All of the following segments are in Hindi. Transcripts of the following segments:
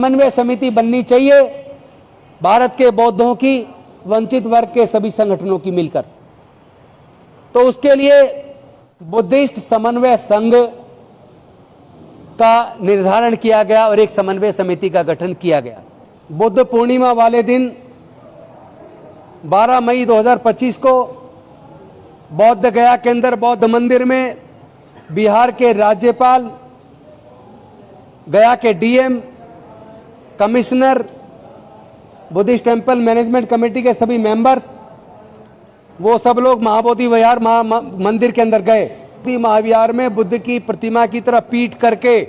समन्वय समिति बननी चाहिए भारत के बौद्धों की, वंचित वर्ग के सभी संगठनों की मिलकर। तो उसके लिए बुद्धिस्ट समन्वय संघ का निर्धारण किया गया और एक समन्वय समिति का गठन किया गया। बुद्ध पूर्णिमा वाले दिन 12 मई 2025 को बौद्ध गया के अंदर बौद्ध मंदिर में बिहार के राज्यपाल, गया के DM, commissioner, Buddhist temple management committee के सभी मेंबर्स, वो सब लोग महाबोधि विहार मंदिर के अंदर गए। महाविहार में बुद्ध की प्रतिमा की तरह पीट करके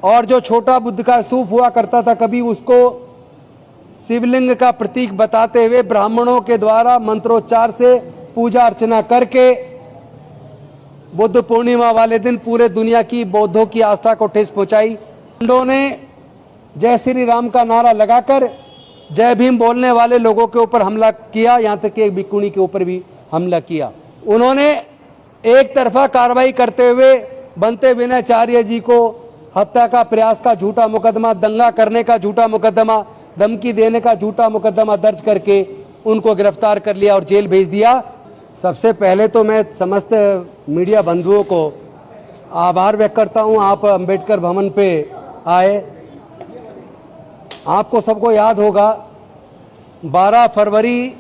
और जो छोटा बुद्ध का स्तूप हुआ करता था कभी, उसको शिवलिंग का प्रतीक बताते हुए ब्राह्मणों के द्वारा मंत्रोच्चार से पूजा अर्चना करके बुद्ध पूर्णिमा वाले दिन पूरे दुनिया की बौद्धों की आस्था को ठेस पहुंचाई। गुंडों ने जय श्री राम का नारा लगाकर जय भीम बोलने वाले लोगों के ऊपर हमला किया, यहां तक कि एक भिक्षुणी के ऊपर भी हमला किया। उन्होंने एक तरफा कार्रवाई करते हुए बनते विनयाचार्य जी को हत्या का प्रयास का झूठा मुकदमा, दंगा करने का झूठा मुकदमा, धमकी देने का झूठा मुकदमा दर्ज करके उनको गिरफ्तार कर लिया और जेल भेज दिया। सबसे पहले तो मैं समस्त मीडिया बंधुओं को आभार व्यक्त करता हूं, आप अंबेडकर भवन पे आए। आपको सबको याद होगा 12 फरवरी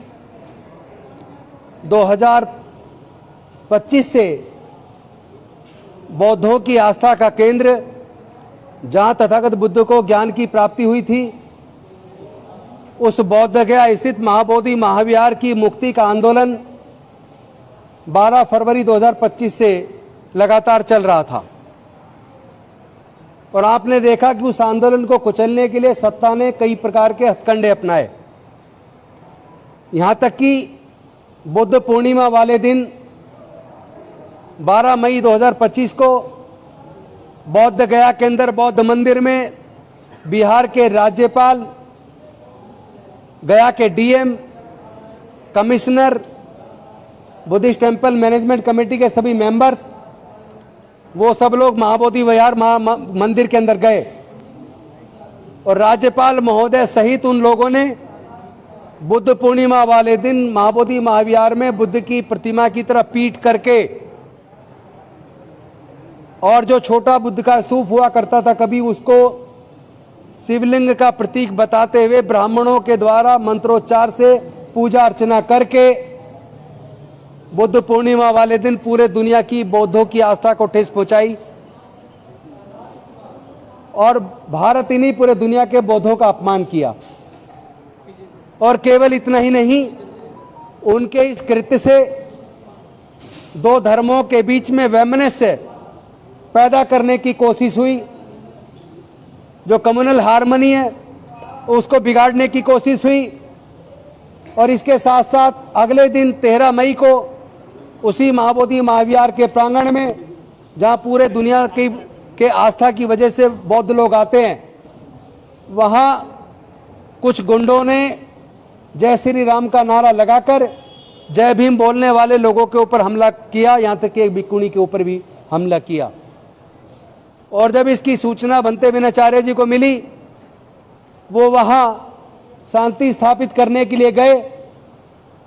2025 से बौद्धों की आस्था का केंद्र, जहां तथागत बुद्ध को ज्ञान की प्राप्ति हुई थी, उस बौद्ध गया स्थित महाबोधि महाविहार की मुक्ति का आंदोलन 12 फरवरी 2025 से लगातार चल रहा था। और आपने देखा कि उस आंदोलन को कुचलने के लिए सत्ता ने कई प्रकार के हथकंडे अपनाए। यहां तक कि बुद्ध पूर्णिमा वाले दिन 12 मई 2025 को बौद्ध गया के अंदर बौद्ध मंदिर में बिहार के राज्यपाल, गया के DM, commissioner, Buddhist temple management committee के सभी मेंबर्स, वो सब लोग महाबोधि विहार मंदिर के अंदर गए और राज्यपाल महोदय सहित उन लोगों ने बुद्ध पूर्णिमा वाले दिन महाबोधि महाविहार में बुद्ध की प्रतिमा की तरह पीट करके और जो छोटा बुद्ध का स्तूप हुआ करता था कभी, उसको शिवलिंग का प्रतीक बताते हुए ब्राह्मणों के द्वारा मंत्रोच्चार से पूजा अर्चना करके बुद्ध पूर्णिमा वाले दिन पूरे दुनिया की बौद्धों की आस्था को ठेस पहुंचाई। और भारत ही नहीं, पूरे दुनिया के बौद्धों का अपमान किया। और केवल इतना ही नहीं, उनके इस कृत्य से दो धर्मों के बीच में वैमनस्य पैदा करने की कोशिश हुई। जो कम्युनल हार्मनी है उसको बिगाड़ने की कोशिश हुई। और इसके साथ साथ अगले दिन 13 मई को उसी महाबोधि महाविहार के प्रांगण में, जहां पूरे दुनिया के आस्था की वजह से बौद्ध लोग आते हैं, वहां कुछ गुंडों ने जय श्री राम का नारा लगाकर जय भीम बोलने वाले लोगों के ऊपर हमला किया, यहां तक कि एक भिक्षुणी के ऊपर भी हमला किया। और जब इसकी सूचना बनते विनयाचार्य जी को मिली, वो वहां शांति स्थापित करने के लिए गए,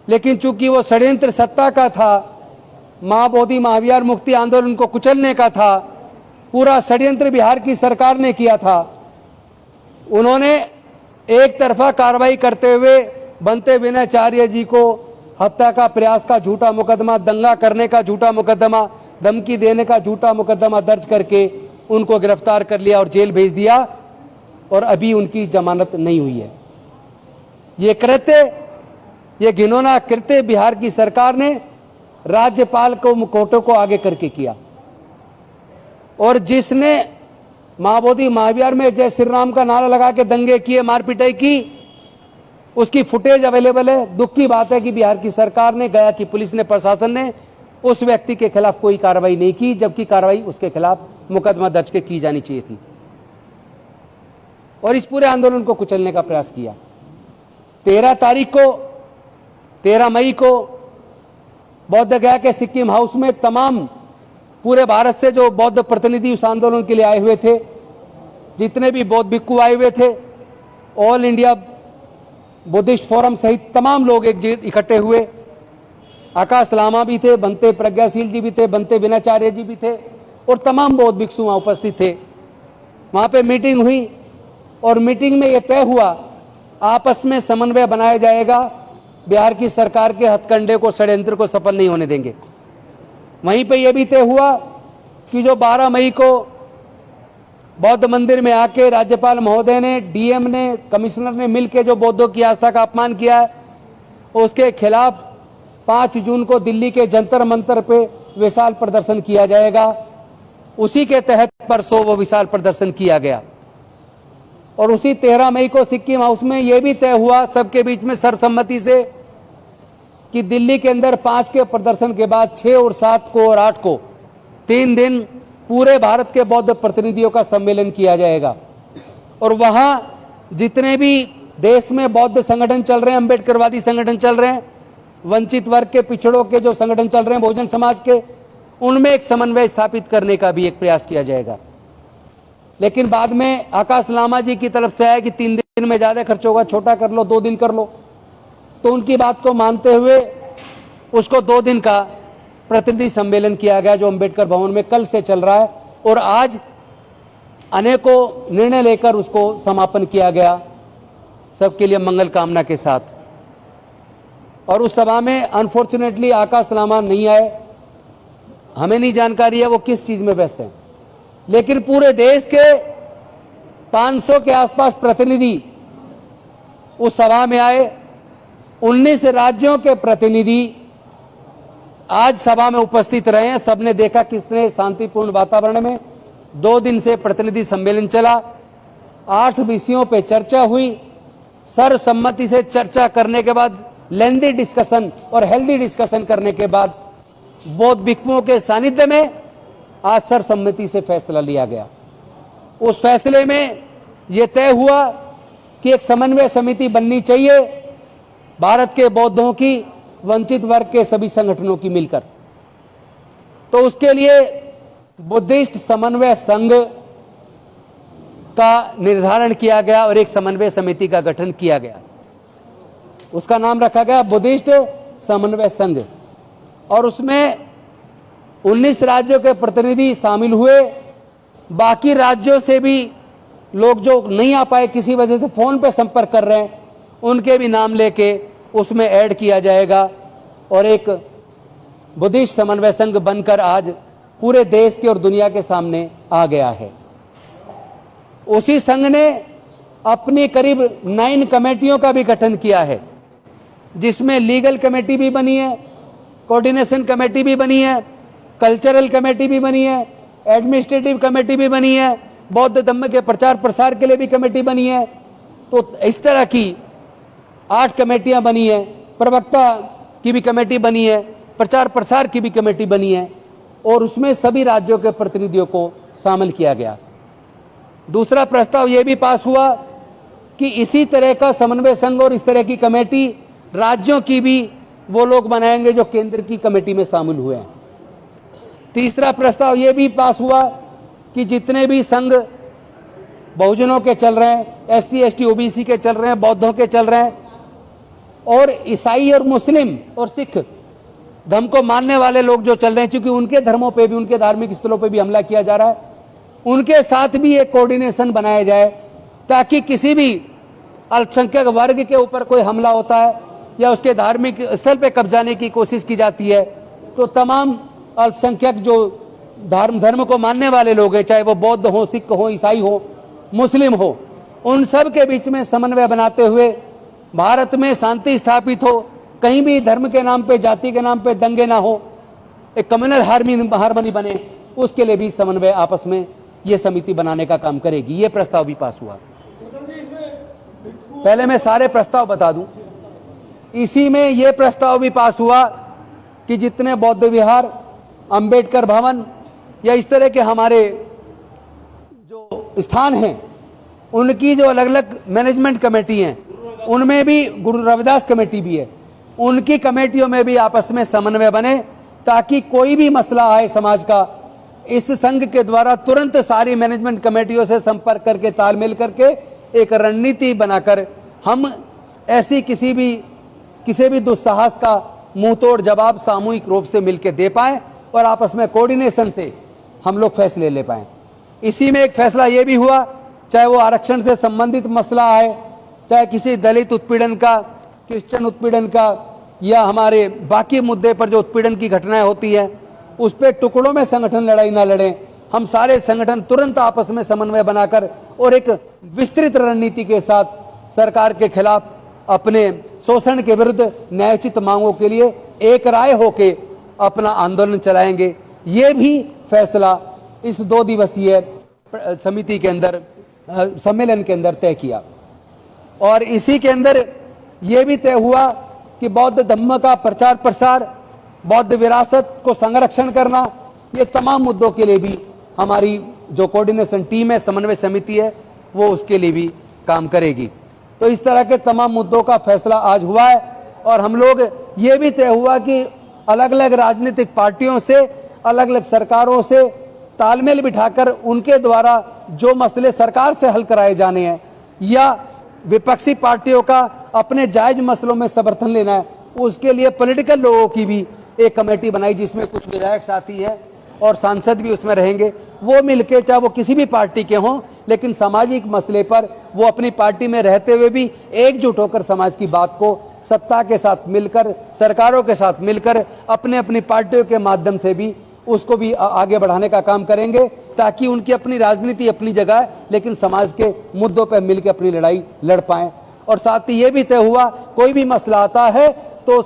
लेकिन चूंकि वो षड्यंत्र सत्ता का था, महाबोधि महाविहार मुक्ति आंदोलन को कुचलने का था, पूरा षड्यंत्र बिहार की सरकार ने किया था। उन्होंने एक तरफा कार्रवाई करते हुए बनते विनयाचार्य जी को हत्या का प्रयास का झूठा मुकदमा, दंगा करने का झूठा मुकदमा, धमकी देने का झूठा मुकदमा दर्ज करके उनको गिरफ्तार कर लिया और जेल भेज दिया। और अभी उनकी जमानत नहीं हुई है। ये कृत्य, ये घिनौना कृत्य बिहार की सरकार ने राज्यपाल को मुखौटों को आगे करके किया। और जिसने महाबोधि महाविहार में जय श्री राम का नारा लगा के दंगे किए, मारपिटाई की, उसकी फुटेज अवेलेबल है। दुख की बात है कि बिहार की सरकार ने, गया की पुलिस ने, प्रशासन ने उस व्यक्ति के खिलाफ कोई कार्रवाई नहीं की, जबकि कार्रवाई उसके खिलाफ मुकदमा दर्ज के की जानी चाहिए थी। और इस पूरे आंदोलन को कुचलने का प्रयास किया। 13 मई को बौद्ध गया के सिक्किम हाउस में तमाम पूरे भारत से जो बौद्ध प्रतिनिधि उस आंदोलन के लिए आए हुए थे, जितने भी बौद्ध भिक्खु आए हुए थे, ऑल इंडिया बुद्धिस्ट फोरम सहित तमाम लोग इकट्ठे हुए। आकाश लामा भी थे, बनते प्रज्ञाशील जी भी थे, बनते विनाचार्य जी भी थे और तमाम बौद्ध भिक्षु वहां उपस्थित थे। वहां पे मीटिंग हुई और मीटिंग में यह तय हुआ आपस में समन्वय बनाया जाएगा, बिहार की सरकार के हथकंडे को, षड्यंत्र को सफल नहीं होने देंगे। वहीं पे यह भी तय हुआ कि जो 12 मई को बौद्ध मंदिर में आके राज्यपाल महोदय ने, डीएम ने, कमिश्नर ने मिलकर जो बौद्धों की आस्था का अपमान किया है, उसके खिलाफ 5 जून को दिल्ली के जंतर मंतर पे विशाल प्रदर्शन किया जाएगा। उसी के तहत परसों वो विशाल प्रदर्शन किया गया और उसी 13 मई को सिक्किम हाउस में यह भी तय हुआ सबके बीच में सर्वसम्मति से कि दिल्ली के अंदर 5 के प्रदर्शन के बाद 6 और 7 को और 8 को 3 दिन पूरे भारत के बौद्ध प्रतिनिधियों का सम्मेलन किया जाएगा और वहां जितने भी देश में बौद्ध संगठन चल रहे हैं, अम्बेडकरवादी संगठन चल रहे हैं, वंचित वर्ग के, पिछड़ों के जो संगठन चल रहे हैं, बहुजन समाज के, उनमें एक समन्वय स्थापित करने का भी एक प्रयास किया जाएगा। लेकिन बाद में आकाश लामा जी की तरफ से आया कि 3 दिन में ज्यादा खर्च होगा, छोटा कर लो, 2 दिन कर लो। तो उनकी बात को मानते हुए उसको 2 दिन का प्रतिनिधि सम्मेलन किया गया जो अंबेडकर भवन में कल से चल रहा है और आज अनेकों निर्णय लेकर उसको समापन किया गया, सबके लिए मंगल कामना के साथ। और उस सभा में अनफॉर्चुनेटली आकाश लामा नहीं आए, हमें नहीं जानकारी है वो किस चीज में व्यस्त हैं, लेकिन पूरे देश के 500 के आसपास प्रतिनिधि उस सभा में आए। 19 राज्यों के प्रतिनिधि आज सभा में उपस्थित रहे हैं। सबने देखा कितने शांतिपूर्ण वातावरण में 2 दिन से प्रतिनिधि सम्मेलन चला। 8 विषयों पे चर्चा हुई। सर्वसम्मति से चर्चा करने के बाद, लेंदी डिस्कशन और हेल्दी डिस्कशन करने के बाद बौद्ध भिक्षुओं के सानिध्य में आज सर्वसम्मति से फैसला लिया गया। उस फैसले में यह तय हुआ कि एक समन्वय समिति बननी चाहिए भारत के बौद्धों की, वंचित वर्ग के सभी संगठनों की मिलकर। तो उसके लिए बुद्धिस्ट समन्वय संघ का निर्धारण किया गया और एक समन्वय समिति का गठन किया गया। उसका नाम रखा गया बुद्धिस्ट समन्वय संघ और उसमें 19 राज्यों के प्रतिनिधि शामिल हुए। बाकी राज्यों से भी लोग जो नहीं आ पाए, किसी वजह से फोन पे संपर्क कर रहे हैं, उनके भी नाम लेके उसमें ऐड किया जाएगा और एक बुद्धिस्ट समन्वय संघ बनकर आज पूरे देश के और दुनिया के सामने आ गया है। उसी संघ ने अपनी करीब 9 कमेटियों का भी गठन किया है, जिसमें लीगल कमेटी भी बनी है, कोऑर्डिनेशन कमेटी भी बनी है, कल्चरल कमेटी भी बनी है, एडमिनिस्ट्रेटिव कमेटी भी बनी है, बौद्ध धर्म के प्रचार प्रसार के लिए भी कमेटी बनी है। तो इस तरह की 8 कमेटियां बनी है, प्रवक्ता की भी कमेटी बनी है, प्रचार प्रसार की भी कमेटी बनी है और उसमें सभी राज्यों के प्रतिनिधियों को शामिल किया गया। दूसरा प्रस्ताव यह भी पास हुआ कि इसी तरह का समन्वय संघ और इस तरह की कमेटी राज्यों की भी वो लोग बनाएंगे जो केंद्र की कमेटी में शामिल हुए हैं। तीसरा प्रस्ताव यह भी पास हुआ कि जितने भी संघ बहुजनों के चल रहे हैं, SC ST OBC के चल रहे हैं, बौद्धों के चल रहे हैं और ईसाई और मुस्लिम और सिख धर्म को मानने वाले लोग जो चल रहे हैं, क्योंकि उनके धर्मों पे भी, उनके धार्मिक स्थलों पे भी हमला किया जा रहा है, उनके साथ भी एक कोऑर्डिनेशन बनाया जाए ताकि किसी भी अल्पसंख्यक वर्ग के ऊपर कोई हमला होता है या उसके धार्मिक स्थल पे कब्जाने की कोशिश की जाती है तो तमाम अल्पसंख्यक जो धर्म को मानने वाले लोग हैं, चाहे वो बौद्ध हो, सिख हो, ईसाई हो, मुस्लिम हो, उन सब के बीच में समन्वय बनाते हुए भारत में शांति स्थापित हो, कहीं भी धर्म के नाम पे, जाति के नाम पे दंगे ना हो, एक कम्युनल हार्मनी बने, उसके लिए भी समन्वय आपस में ये समिति बनाने का काम करेगी। ये प्रस्ताव भी पास हुआ। पहले मैं सारे प्रस्ताव बता दूं। इसी में ये प्रस्ताव भी पास हुआ कि जितने बौद्ध विहार, अंबेडकर भवन या इस तरह के हमारे जो स्थान हैं, उनकी जो अलग अलग मैनेजमेंट कमेटी हैं, उनमें भी गुरु रविदास कमेटी भी है, उनकी कमेटियों में भी आपस में समन्वय बने ताकि कोई भी मसला आए समाज का इस संघ के द्वारा तुरंत सारी मैनेजमेंट कमेटियों से संपर्क करके तालमेल करके एक रणनीति बनाकर हम ऐसी किसी भी दुस्साहस का मुंहतोड़ जवाब सामूहिक रूप से मिलकर दे पाएं और आपस में कोऑर्डिनेशन से हम लोग फैसले ले पाएं। इसी में एक फैसला ये भी हुआ, चाहे वो आरक्षण से संबंधित मसला है, चाहे किसी दलित उत्पीड़न का, क्रिश्चियन उत्पीड़न का, या हमारे बाकी मुद्दे पर जो उत्पीड़न की घटनाएं होती हैं उस पर टुकड़ों में संगठन लड़ाई ना लड़ें। हम सारे संगठन तुरंत आपस में समन्वय बनाकर और एक विस्तृत रणनीति के साथ सरकार के खिलाफ अपने शोषण के विरुद्ध न्यायोचित मांगों के लिए एक राय होके अपना आंदोलन चलाएंगे। ये भी फैसला इस 2 दिवसीय समिति के अंदर, सम्मेलन के अंदर तय किया। और इसी के अंदर ये भी तय हुआ कि बौद्ध धम्म का प्रचार प्रसार, बौद्ध विरासत को संरक्षण करना, ये तमाम मुद्दों के लिए भी हमारी जो कोऑर्डिनेशन टीम है, समन्वय समिति है, वो उसके लिए भी काम करेगी। तो इस तरह के तमाम मुद्दों का फैसला आज हुआ है। और हम लोग ये भी तय हुआ कि अलग अलग राजनीतिक पार्टियों से, अलग अलग सरकारों से तालमेल बिठाकर उनके द्वारा जो मसले सरकार से हल कराए जाने हैं या विपक्षी पार्टियों का अपने जायज मसलों में समर्थन लेना है, उसके लिए पॉलिटिकल लोगों की भी एक कमेटी बनाई जिसमें कुछ विधायक साथी है और सांसद भी उसमें रहेंगे। वो मिलके, चाहे वो किसी भी पार्टी के हों, लेकिन सामाजिक मसले पर वो अपनी पार्टी में रहते हुए भी एकजुट होकर समाज की बात को सत्ता के साथ मिलकर, सरकारों के साथ मिलकर, अपने अपनी पार्टियों के माध्यम से भी उसको भी आगे बढ़ाने का काम करेंगे, ताकि उनकी अपनी राजनीति अपनी जगह है, लेकिन समाज के मुद्दों पर मिलकर अपनी लड़ाई लड़ पाएं। और साथ ही ये भी तय हुआ, कोई भी मसला आता है तो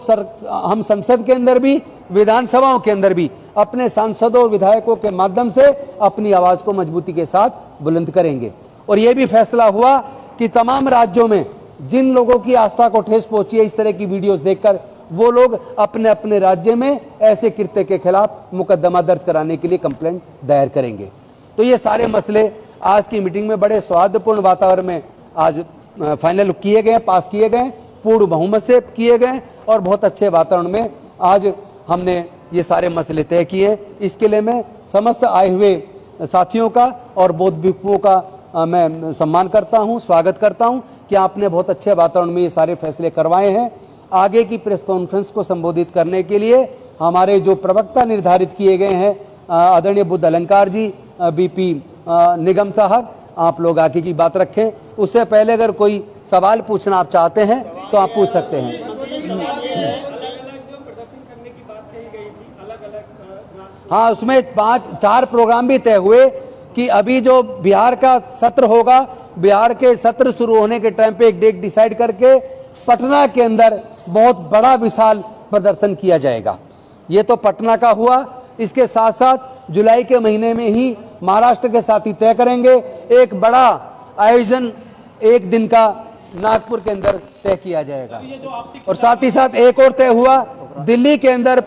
हम संसद के अंदर भी, विधानसभाओं के अंदर भी अपने सांसदों और विधायकों के माध्यम से अपनी आवाज को मजबूती के साथ बुलंद करेंगे। और यह भी फैसला हुआ कि तमाम राज्यों में जिन लोगों की आस्था को ठेस पहुंची है इस तरह की वीडियोस देखकर, वो लोग अपने अपने राज्य में ऐसे कृत्य के खिलाफ मुकदमा दर्ज कराने के लिए कंप्लेंट दायर करेंगे। तो ये सारे मसले आज की मीटिंग में बड़े सौहार्दपूर्ण वातावरण में आज फाइनल किए गए, पास किए गए, पूर्ण बहुमत से किए गए और बहुत अच्छे वातावरण में आज हमने ये सारे मसले तय किए। इसके लिए मैं समस्त आए हुए साथियों का और बौद्ध भिक्षुओं का मैं सम्मान करता हूं, स्वागत करता हूं कि आपने बहुत अच्छे वातावरण में ये सारे फैसले करवाए हैं। आगे की प्रेस कॉन्फ्रेंस को संबोधित करने के लिए हमारे जो प्रवक्ता निर्धारित किए गए हैं, आदरणीय बुद्ध अलंकार जी, बीपी निगम साहब, आप लोग आगे की बात रखें। उससे पहले अगर कोई सवाल पूछना आप चाहते हैं तो आप पूछ सकते हैं। हाँ, उसमें 4 प्रोग्राम भी तय हुए कि अभी जो बिहार का सत्र होगा, बिहार के सत्र शुरू होने के टाइम पे एक डेट डिसाइड करके पटना के अंदर बहुत बड़ा विशाल प्रदर्शन किया जाएगा। ये तो पटना का हुआ। इसके साथ साथ जुलाई के महीने में ही महाराष्ट्र के साथ ही तय करेंगे, एक बड़ा आयोजन 1 दिन का नागपुर के अंदर तय किया जाएगा। और साथ ही साथ एक और तय हुआ, दिल्ली के अंदर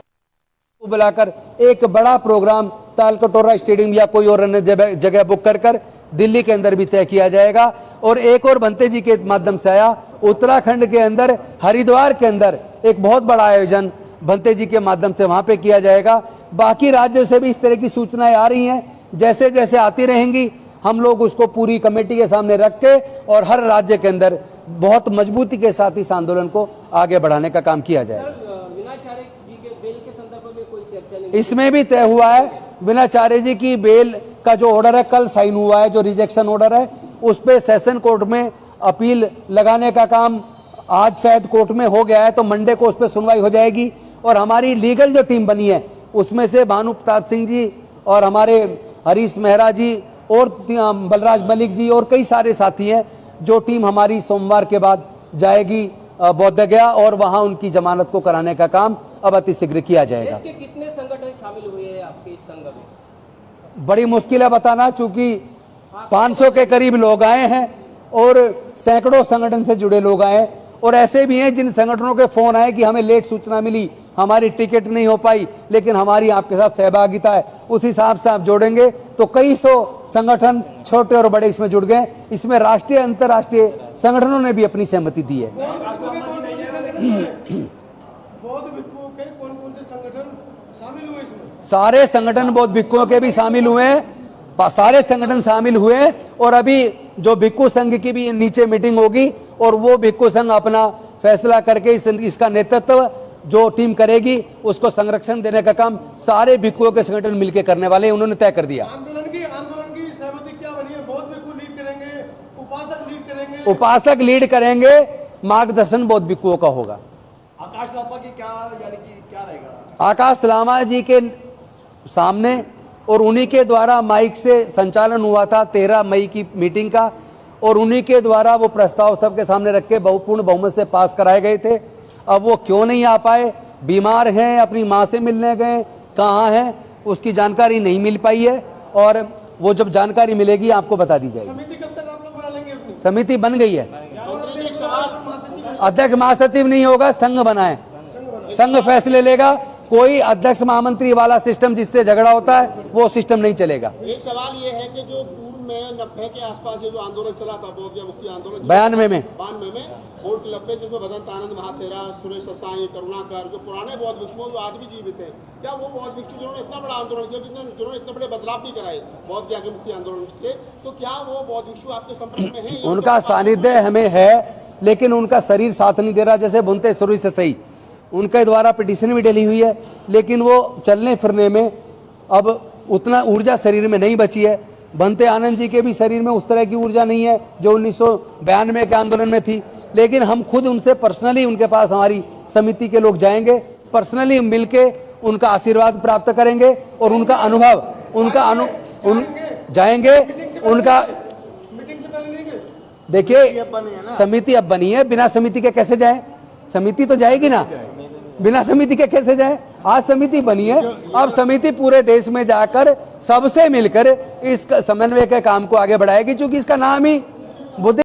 बुलाकर एक बड़ा प्रोग्राम तालकटोरा स्टेडियम या कोई और अन्य जगह बुक कर दिल्ली के अंदर भी तय किया जाएगा। और एक और भंते जी के माध्यम से आया, उत्तराखंड के अंदर हरिद्वार के अंदर एक बहुत बड़ा आयोजन भंते जी के माध्यम से वहां पे किया जाएगा। बाकी राज्यों से भी इस तरह की सूचनाएं आ रही हैं, जैसे जैसे आती रहेंगी हम लोग उसको पूरी कमेटी के सामने रख के और हर राज्य के अंदर बहुत मजबूती के साथ इस आंदोलन को आगे बढ़ाने का काम किया जाएगा। इसमें भी तय हुआ है, विनाचार्य जी की बेल का जो ऑर्डर है कल साइन हुआ है, जो रिजेक्शन ऑर्डर है उस पे सेशन कोर्ट में अपील लगाने का काम आज शायद कोर्ट में हो गया है, तो मंडे को उस पर सुनवाई हो जाएगी। और हमारी लीगल जो टीम बनी है उसमें से भानु प्रताप सिंह जी और हमारे हरीश मेहरा जी और बलराज मलिक जी और कई सारे साथी हैं, जो टीम हमारी सोमवार के बाद जाएगी बोध गया और वहां उनकी जमानत को कराने का काम अब अतिशीघ्र किया जाएगा। देश के कितने संगठन शामिल हुए हैं आपके इस संघ में? बड़ी मुश्किल है बताना, चूंकि 500 के करीब लोग आए हैं और सैकड़ों संगठन से जुड़े लोग आए, और ऐसे भी हैं जिन संगठनों के फोन आए कि हमें लेट सूचना मिली, हमारी टिकट नहीं हो पाई, लेकिन हमारी आपके साथ सहभागिता है, उस हिसाब से आप जोड़ेंगे तो कई सौ संगठन छोटे और बड़े इसमें जुड़ गए। इसमें राष्ट्रीय अंतर्राष्ट्रीय संगठनों ने भी अपनी सहमति दी है। बौद्ध भिक्षुओं के कौन-कौन से संगठन शामिल हुए इसमें? सारे संगठन बौद्ध भिक्षुओं के भी शामिल हुए हैं, सारे संगठन शामिल हुए हैं। और अभी जो भिक्षु संघ की भी नीचे मीटिंग होगी और वो भिक्षु संघ अपना फैसला करके इसका नेतृत्व जो टीम करेगी उसको संरक्षण देने का काम सारे भिक्षुओं के संगठन मिलकर करने वाले हैं, उन्होंने तय कर दिया। आंदोलन की सहमति क्या बनी है? बौद्ध भिक्षु लीड करेंगे, उपासक लीड करेंगे, उपासक लीड करेंगे, मार्गदर्शन बौद्ध भिक्षुओं का होगा। आकाश लांबा की क्या रहेगा? आकाश लामा जी के सामने और उन्हीं के द्वारा माइक से संचालन हुआ था 13 मई की मीटिंग का, और उन्हीं के द्वारा वो प्रस्ताव सबके सामने रख के पूर्ण बहुमत से पास कराए गए थे। अब वो क्यों नहीं आ पाए, बीमार हैं, अपनी माँ से मिलने गए, कहाँ हैं, उसकी जानकारी नहीं मिल पाई है, और वो जब जानकारी मिलेगी आपको बता दी जाएगी। समिति कब तक आप लोग बना लेंगे अपनी? समिति बन गई है, एक सवाल, अध्यक्ष महासचिव नहीं होगा, संघ बना है, संघ फैसले लेगा। कोई अध्यक्ष महामंत्री वाला सिस्टम जिससे झगड़ा होता है वो सिस्टम नहीं चलेगा। एक सवाल ये है कि जो पूर्व में 90 के आसपास ये जो आंदोलन चला था, बौद्ध मुक्ति आंदोलन 92 में फोर्ट क्लब पे, जिसमें भदंत आनंद महाथेरा, सुरेश ससाई, करुणाकर, जो पुराने बौद्ध भिक्षु जो आज भी जीवित हैं, क्या वो बौद्ध भिक्षु जिन्होंने इतना बड़ा आंदोलन किया, जिन्होंने इतने बड़े बदलाव भी कराए बौद्ध ज्ञान मुक्ति आंदोलन के, तो क्या वो बौद्ध भिक्षु आपके संपर्क में है? उनका सानिध्य हमें है, लेकिन उनका शरीर साथ नहीं दे रहा। जैसे बुनते सुरेश ससाई, उनके द्वारा पिटीशन भी डली हुई है, लेकिन वो चलने फिरने में अब उतना ऊर्जा शरीर में नहीं बची है। बनते आनंद जी के भी शरीर में उस तरह की ऊर्जा नहीं है जो 1992 के आंदोलन में थी। लेकिन हम खुद उनसे पर्सनली, उनके पास हमारी समिति के लोग जाएंगे, पर्सनली मिलके उनका आशीर्वाद प्राप्त करेंगे और उनका अनुभव, जाएंगे उनका। मीटिंग से पहले नहीं गए? देखिए, समिति अब बनी है, बिना समिति के कैसे जाए? समिति तो जाएगी ना, बिना समिति के कैसे जाए? आज समिति बनी है, अब समिति पूरे देश में जाकर सबसे मिलकर इस समन्वय के काम को आगे बढ़ाएगी, क्योंकि इसका नाम ही बुद्धि